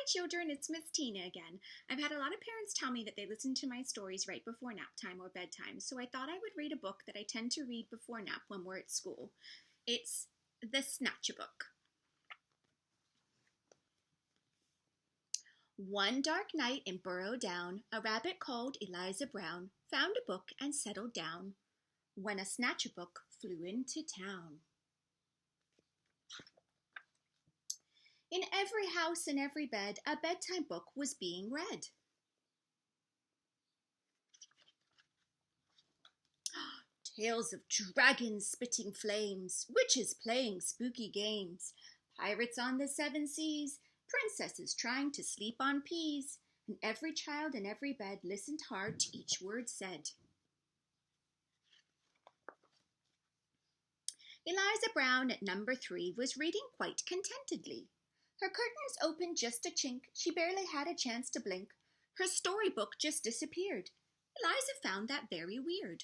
Hi children, it's Miss Tina again. I've had a lot of parents tell me that they listen to my stories right before nap time or bedtime, so I thought I would read a book that I tend to read before nap when we're at school. It's the Snatchabook. One dark night in Burrow Down, a rabbit called Eliza Brown found a book and settled down when a Snatchabook flew into town. In every house and every bed, a bedtime book was being read. Tales of dragons spitting flames, witches playing spooky games, pirates on the seven seas, princesses trying to sleep on peas, and every child in every bed listened hard to each word said. Eliza Brown at number 3 was reading quite contentedly. Her curtains opened just a chink, she barely had a chance to blink. Her storybook just disappeared. Eliza found that very weird.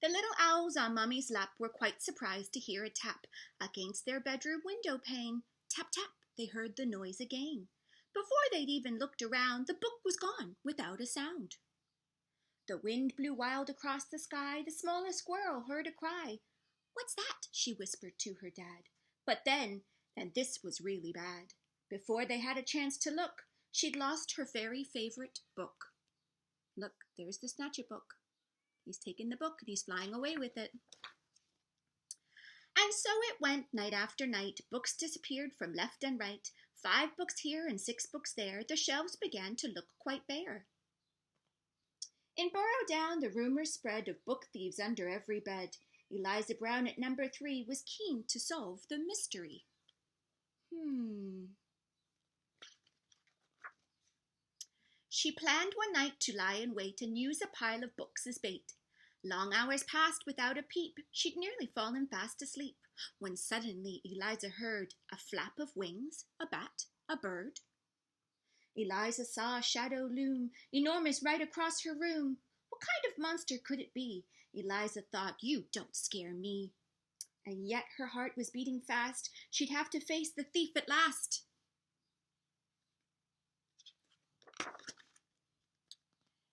The little owls on Mummy's lap were quite surprised to hear a tap against their bedroom window pane. Tap, tap, they heard the noise again. Before they'd even looked around, the book was gone without a sound. The wind blew wild across the sky, the smallest squirrel heard a cry. "What's that?" she whispered to her dad. But then this was really bad. Before they had a chance to look, she'd lost her very favorite book. Look, there's the Snatchabook. He's taken the book and he's flying away with it. And so it went night after night. Books disappeared from left and right. 5 books here and 6 books there. The shelves began to look quite bare. In Burrow Down, the rumors spread of book thieves under every bed. Eliza Brown at number 3 was keen to solve the mystery. She planned one night to lie in wait and use a pile of books as bait. Long hours passed without a peep. She'd nearly fallen fast asleep when suddenly Eliza heard a flap of wings, a bat, a bird. Eliza saw a shadow loom, enormous right across her room. What kind of monster could it be? Eliza thought, "You don't scare me." And yet her heart was beating fast. She'd have to face the thief at last.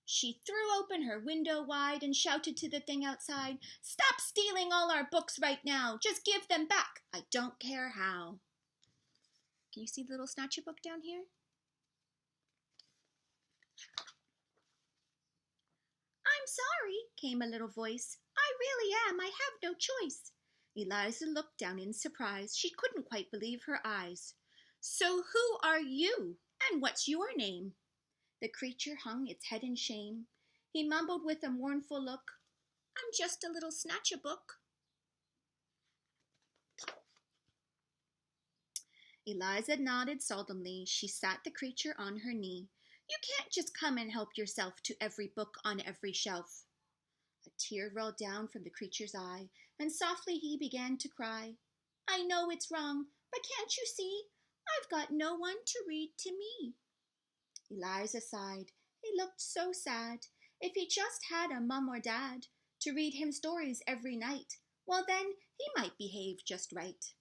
She threw open her window wide and shouted to the thing outside, "Stop stealing all our books right now. Just give them back. I don't care how." Can you see the little Snatchabook down here? "I'm sorry," came a little voice. "I really am. I have no choice." Eliza looked down in surprise. She couldn't quite believe her eyes. "So who are you, and what's your name?" The creature hung its head in shame. He mumbled with a mournful look, "I'm just a little Snatchabook." Eliza nodded solemnly. She sat the creature on her knee. "You can't just come and help yourself to every book on every shelf." A tear rolled down from the creature's eye, and softly he began to cry. "I know it's wrong, but can't you see? I've got no one to read to me." Eliza sighed. He looked so sad. If he just had a mum or dad to read him stories every night, well then he might behave just right.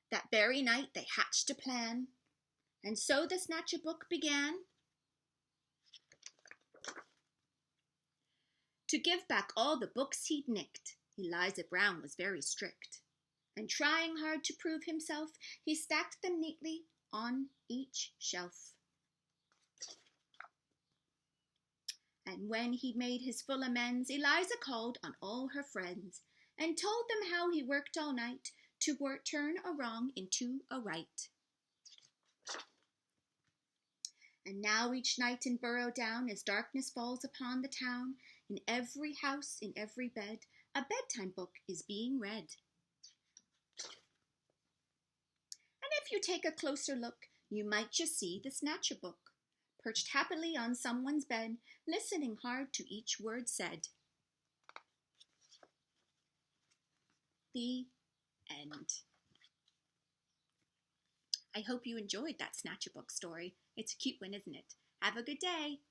That very night they hatched a plan, and so the Snatchabook began to give back all the books he'd nicked. Eliza Brown was very strict, and trying hard to prove himself, he stacked them neatly on each shelf. And when he'd made his full amends, Eliza called on all her friends and told them how he worked all night to turn a wrong into a right. And now each night in Burrow Down, as darkness falls upon the town, in every house, in every bed, a bedtime book is being read. And if you take a closer look, you might just see the Snatchabook, perched happily on someone's bed, listening hard to each word said. The end. I hope you enjoyed that Snatchabook story. It's a cute one, isn't it? Have a good day.